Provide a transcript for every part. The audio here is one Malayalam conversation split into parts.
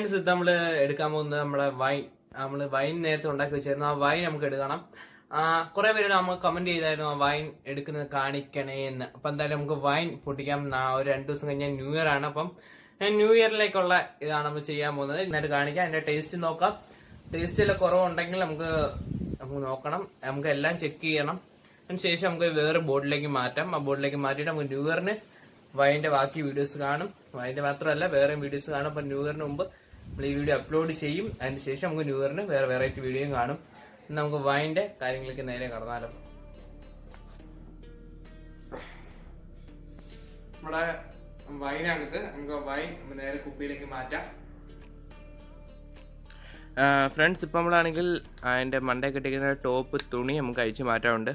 ഫ്രണ്ട്സ്, ഇത് നമ്മൾ എടുക്കാൻ പോകുന്നത് നമ്മള് വൈൻ നേരത്തെ ഉണ്ടാക്കി വെച്ചായിരുന്നു. ആ വൈൻ നമുക്ക് എടുക്കണം. കുറെ പേര് നമ്മൾ കമന്റ് ചെയ്തായിരുന്നു ആ വൈൻ എടുക്കുന്നത് കാണിക്കണേ എന്ന്. അപ്പൊ എന്തായാലും നമുക്ക് വൈൻ പൊട്ടിക്കാം. ഒരു 2 ദിവസം കഴിഞ്ഞാൽ ന്യൂ ഇയർ ആണ്. അപ്പം ന്യൂ ഇയറിലേക്കുള്ള ഇതാണ് നമ്മൾ ചെയ്യാൻ പോകുന്നത്. എന്നിട്ട് കാണിക്കാം, അതിന്റെ ടേസ്റ്റ് നോക്കാം. ടേസ്റ്റിൽ കുറവുണ്ടെങ്കിൽ നമുക്ക് നോക്കണം. നമുക്ക് എല്ലാം ചെക്ക് ചെയ്യണം. അതിനുശേഷം നമുക്ക് വേറെ ബോർഡിലേക്ക് മാറ്റാം. ആ ബോർഡിലേക്ക് മാറ്റിയിട്ട് നമുക്ക് ന്യൂ ഇയറിന് വൈൻ്റെ ബാക്കി വീഡിയോസ് കാണും. വൈൻ്റെ മാത്രമല്ല വേറെ വീഡിയോസ് കാണും. അപ്പൊ ന്യൂ ഇയറിന് മുമ്പ് നമ്മൾ ഈ വീഡിയോ അപ്ലോഡ് ചെയ്യും. അതിനുശേഷം നമുക്ക് ന്യൂ ഇയറിന് വേറെ വെറൈറ്റി വീഡിയോയും കാണും. നമുക്ക് വൈൻ്റെ കാര്യങ്ങളിലേക്ക് നേരെ കടന്നാലോ. നമ്മുടെ വൈനാണിത്. നമുക്ക് വൈൻ നേരെ കുപ്പിയിലേക്ക് മാറ്റാം. ഫ്രണ്ട്സ്, ഇപ്പം നമ്മളാണെങ്കിൽ അതിൻ്റെ മണ്ടേ കെട്ടിക്കുന്ന ടോപ്പ് തുണി നമുക്ക് അഴിച്ച് മാറ്റാറുണ്ട്.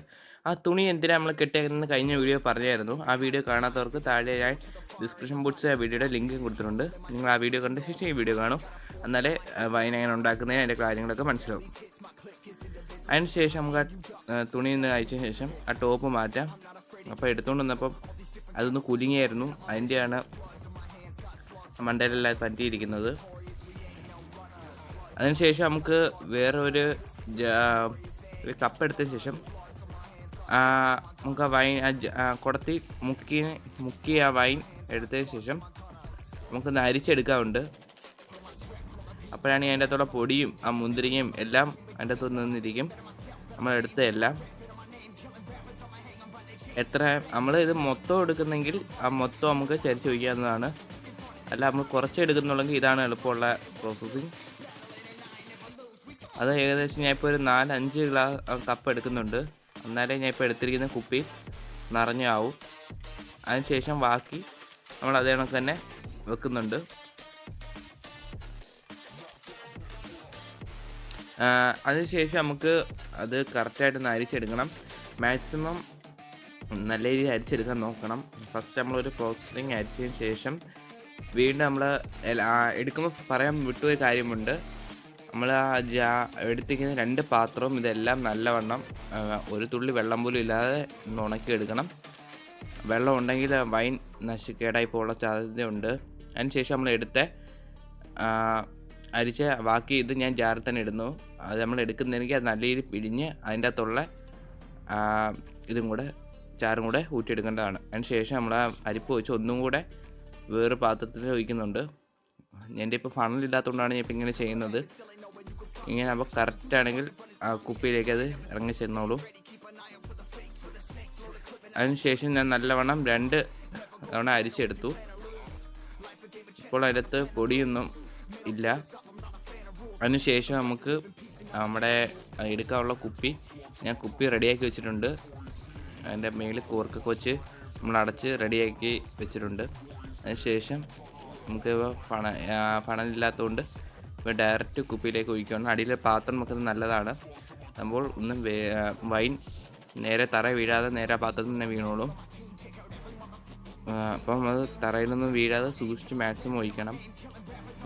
ആ തുണി എന്തിനാണ് നമ്മൾ കെട്ടിയേക്കുന്നത് കഴിഞ്ഞ വീഡിയോ പറഞ്ഞായിരുന്നു. ആ വീഡിയോ കാണാത്തവർക്ക് താഴെ ഞാൻ ഡിസ്ക്രിപ്ഷൻ ബോക്സിൽ ആ വീഡിയോയുടെ ലിങ്ക് കൊടുത്തിട്ടുണ്ട്. നിങ്ങൾ ആ വീഡിയോ കണ്ട ശേഷം ഈ വീഡിയോ കാണും. എന്നാലേ വൈൻ എങ്ങനെ ഉണ്ടാക്കുന്നതിന് അതിൻ്റെ കാര്യങ്ങളൊക്കെ മനസ്സിലാവും. അതിനുശേഷം നമുക്ക് ആ തുണി നിന്ന് അയച്ച ശേഷം ആ ടോപ്പ് മാറ്റാം. അപ്പോൾ എടുത്തുകൊണ്ട് വന്നപ്പം അതൊന്ന് കുലുങ്ങിയായിരുന്നു. അതിൻ്റെയാണ് മണ്ടയിലെല്ലാം പറ്റിയിരിക്കുന്നത്. അതിനുശേഷം നമുക്ക് വേറെ ഒരു കപ്പ് എടുത്തതിന് ശേഷം നമുക്ക് ആ വൈൻ കുടത്തി മുക്കി ആ വൈൻ എടുത്തതിന് ശേഷം നമുക്കൊന്ന് അരിച്ചെടുക്കാറുണ്ട്. അപ്പോഴാണ് അതിൻ്റെ അകത്തുള്ള പൊടിയും ആ മുന്തിരിങ്ങയും എല്ലാം അതിൻ്റെ അകത്ത് നിന്നിരിക്കും. നമ്മളെടുത്തതെല്ലാം നമ്മൾ ഇത് മൊത്തം എടുക്കുന്നെങ്കിൽ ആ മൊത്തം നമുക്ക് ചരിച്ച് വയ്ക്കാവുന്നതാണ്. അല്ല നമ്മൾ കുറച്ച് എടുക്കുന്നുണ്ടെങ്കിൽ ഇതാണ് എളുപ്പമുള്ള പ്രോസസ്സിങ്. അത് ഏകദേശം ഞാൻ ഇപ്പോൾ ഒരു 4-5 കപ്പ് എടുക്കുന്നുണ്ട്. എന്നാലേ ഞാൻ ഇപ്പോൾ എടുത്തിരിക്കുന്ന കുപ്പി നിറഞ്ഞാവും. അതിനുശേഷം ബാക്കി നമ്മൾ അതേ കണക്ക് തന്നെ വെക്കുന്നുണ്ട്. അതിനുശേഷം നമുക്ക് അത് കറക്റ്റായിട്ടൊന്ന് അരിച്ചെടുക്കണം. മാക്സിമം നല്ല രീതിയിൽ അരിച്ചെടുക്കാൻ നോക്കണം. ഫസ്റ്റ് നമ്മളൊരു പ്രോസസ്സിങ് അരിച്ചതിന് ശേഷം വീണ്ടും നമ്മൾ എടുക്കുമ്പോൾ പറയാൻ വിട്ടുപോയ കാര്യമുണ്ട്. നമ്മൾ എടുത്തിരിക്കുന്ന 2 പാത്രവും ഇതെല്ലാം നല്ലവണ്ണം ഒരു തുള്ളി വെള്ളം പോലും ഇല്ലാതെ ഉണക്കിയെടുക്കണം. വെള്ളം ഉണ്ടെങ്കിൽ വൈൻ കേടായി പോകാനുള്ള സാധ്യതയുണ്ട്. അതിനുശേഷം നമ്മൾ അരിച്ച ബാക്കി ഇത് ഞാൻ ജാറിൽ തന്നെ ഇടുന്നു. അത് നമ്മൾ എടുക്കുന്നതെങ്കിൽ അത് നല്ല രീതിയിൽ പിഴിഞ്ഞ് അതിൻ്റെ അകത്തുള്ള ചാറും കൂടെ ഊറ്റിയെടുക്കേണ്ടതാണ്. അതിനുശേഷം നമ്മൾ അരിപ്പ് വെച്ച് ഒന്നും കൂടെ വേറെ പാത്രത്തിൽ ഒഴിക്കുന്നുണ്ട്. എൻ്റെ ഇപ്പോൾ ഫണലില്ലാത്തതുകൊണ്ടാണ് ഞാൻ ഇപ്പോൾ ഇങ്ങനെ ചെയ്യുന്നത്. ഇങ്ങനെ അപ്പോൾ കറക്റ്റാണെങ്കിൽ ആ കുപ്പിയിലേക്ക് അത് ഇറങ്ങി ചെന്നോളൂ. അതിനുശേഷം ഞാൻ നല്ലവണ്ണം 2 തവണ അരിച്ചെടുത്തു. ഇപ്പോൾ അതിനകത്ത് പൊടിയൊന്നും ഇല്ല. അതിനുശേഷം നമുക്ക് നമ്മുടെ എടുക്കാനുള്ള ഞാൻ കുപ്പി റെഡിയാക്കി വെച്ചിട്ടുണ്ട്. അതിൻ്റെ മേളിൽ കോർക്കൊക്കെ വെച്ച് നമ്മൾ അടച്ച് റെഡിയാക്കി വെച്ചിട്ടുണ്ട്. അതിനുശേഷം നമുക്ക് ഫണലില്ലാത്തതുകൊണ്ട് ഇപ്പോൾ ഡയറക്റ്റ് കുപ്പിയിലേക്ക് ഒഴിക്കുകയാണ്. അടിയിലെ പാത്രം വെക്കുന്നത് നല്ലതാണ്. അപ്പോൾ ഒന്നും വൈൻ നേരെ തറ വീഴാതെ നേരെ പാത്രത്തിൽ തന്നെ വീണോളും. അപ്പം അത് തറയിലൊന്നും വീഴാതെ സൂക്ഷിച്ച് മാക്സിമം ഒഴിക്കണം.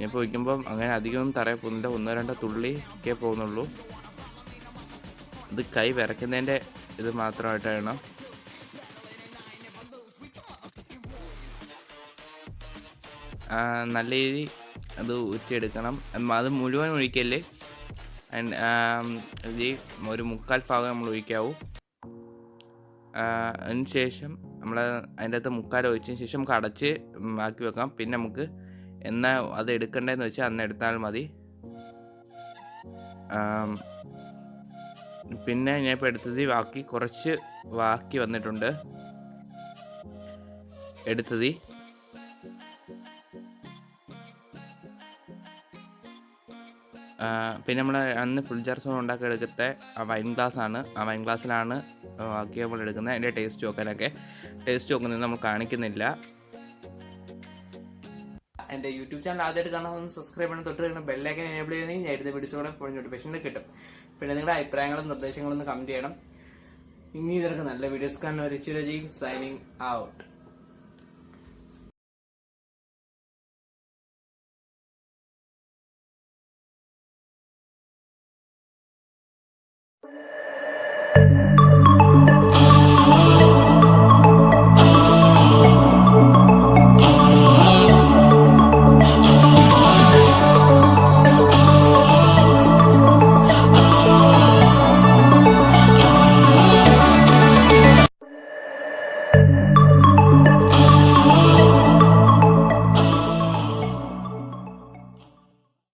ഇപ്പോൾ ഒഴിക്കുമ്പം അങ്ങനെ അധികമൊന്നും തറയിൽ പോകുന്നില്ല. 1-2 തുള്ളിക്കേ പോകുന്നുള്ളൂ. ഇത് കൈ വിറയ്ക്കുന്നതിൻ്റെ ഇത് മാത്രമായിട്ടാണ്. നല്ല രീതി അത് ഊറ്റിയെടുക്കണം. അത് മുഴുവൻ ഒഴിക്കല്ലേ, ഒരു 1/4 ഭാഗം നമ്മൾ ഒഴിക്കാവൂ. അതിനുശേഷം നമ്മൾ അതിൻ്റെ അകത്ത് 1/4 ഒഴിച്ചതിന് ശേഷം നമുക്ക് അടച്ച് ആക്കി വെക്കാം. പിന്നെ നമുക്ക് എന്നാ അത് എടുക്കേണ്ടതെന്ന് വെച്ചാൽ അന്ന് എടുത്താൽ മതി. പിന്നെ ഞാൻ ഇപ്പോൾ എടുത്തത് കുറച്ച് ബാക്കി വന്നിട്ടുണ്ട്. പിന്നെ നമ്മൾ അന്ന് ഫുൾ ജാർ സോൺ ഉണ്ടാക്കിയെടുത്ത ആ വൈൻ ഗ്ലാസ്സാണ്. ആ വൈൻ ഗ്ലാസ്സിലാണ് ബാക്കി നമ്മൾ എടുക്കുന്നത്. അതിൻ്റെ ടേസ്റ്റ് നോക്കുന്നത് നമ്മൾ കാണിക്കുന്നില്ല. എൻ്റെ യൂട്യൂബ് ചാനൽ ആദ്യമായിട്ട് കാണാൻ സബ്സ്ക്രൈബ് ചെയ്യണം. തൊട്ട് ബെല്ലൈക്കൻ എനേബിൾ ചെയ്യുന്നെങ്കിൽ ഞാൻ എടുത്ത വീഡിയോസോടെ നോട്ടിഫിക്കേഷൻ കിട്ടും. പിന്നെ നിങ്ങളുടെ അഭിപ്രായങ്ങളും നിർദ്ദേശങ്ങളും ഒന്ന് കമന്റ് ചെയ്യണം. ഇനി ഇതിലൊക്കെ നല്ല വീഡിയോസ് കാണുന്ന റിച്ചു രജീവ് സൈനിങ് ഔട്ട്.